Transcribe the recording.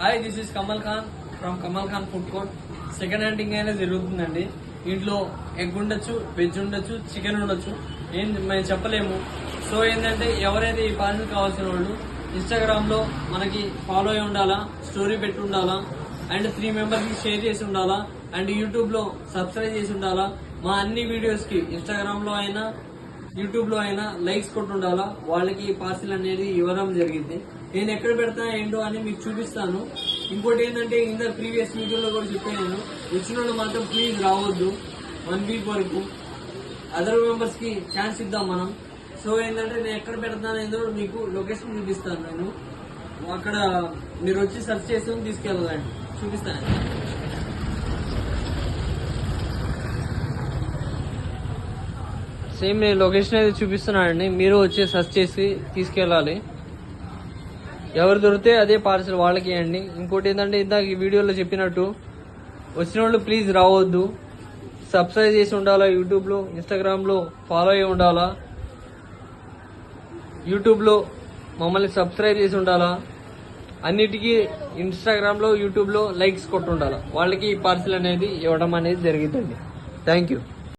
Hi, this is Kamal Khan from Kamal Khan food court. Second handing అనేది జరుగుతుందండి. ఇంట్లో ఎగ్ ఉండొచ్చు, వెజ్ ఉండొచ్చు, చికెన్ ఉండొచ్చు, ఏం మేము చెప్పలేము. సో ఏంటంటే ఎవరైతే ఈ పార్సల్ కావాల్సిన వాళ్ళు ఇన్స్టాగ్రామ్ లో మనకి ఫాలో అయి ఉండాలా, స్టోరీ పెట్టి ఉండాలా, అండ్ 3 మెంబర్స్ కి షేర్ చేసి ఉండాలా, అండ్ యూట్యూబ్ లో సబ్స్క్రైబ్ చేసి ఉండాలా. మా అన్ని వీడియోస్ కి ఇన్స్టాగ్రామ్ లో అయినా యూట్యూబ్ లో అయినా లైక్స్ కొట్టి ఉండాలా. వాళ్ళకి పార్సిల్ అనేది ఇవ్వడం జరిగింది. నేను ఎక్కడ పెడతా ఏంటో అని మీకు చూపిస్తాను. ఇంకోటి ఏంటంటే ఇంత ప్రీవియస్ వీడియోలో కూడా చెప్పాను, వచ్చిన వాళ్ళు మాత్రం ప్లీజ్ రావద్దు 1 వీక్ వరకు. అదర్ మెంబర్స్ కి ఛాన్స్ ఇద్దాం మనం. సో ఏంటంటే నేను ఎక్కడ పెడతాను ఏందో మీకు లొకేషన్ చూపిస్తాను. నేను అక్కడ మీరు వచ్చి సెర్చ్ చేసుకుని తీసుకెళ్ళాలండి, చూపిస్తాను. సేమ్ నేను లొకేషన్ అయితే చూపిస్తున్నానండి, మీరు వచ్చి సెర్చ్ చేసి తీసుకెళ్ళాలి. ఎవరు దొరికితే అదే పార్సల్ వాళ్ళకి ఇవ్వండి. ఇంకోటి ఏంటంటే ఇందాక ఈ వీడియోలో చెప్పినట్టు వచ్చిన వాళ్ళు ప్లీజ్ రావద్దు. సబ్స్క్రైబ్ చేసి ఉండాలా, యూట్యూబ్లో ఇన్స్టాగ్రామ్లో ఫాలో అయ్యి ఉండాలా, యూట్యూబ్లో మమ్మల్ని సబ్స్క్రైబ్ చేసి ఉండాలా, అన్నిటికీ ఇన్స్టాగ్రామ్లో యూట్యూబ్లో లైక్స్ కొట్టుండాలా. వాళ్ళకి ఈ పార్సల్ అనేది ఇవ్వడం అనేది జరిగిందండి. Thank you.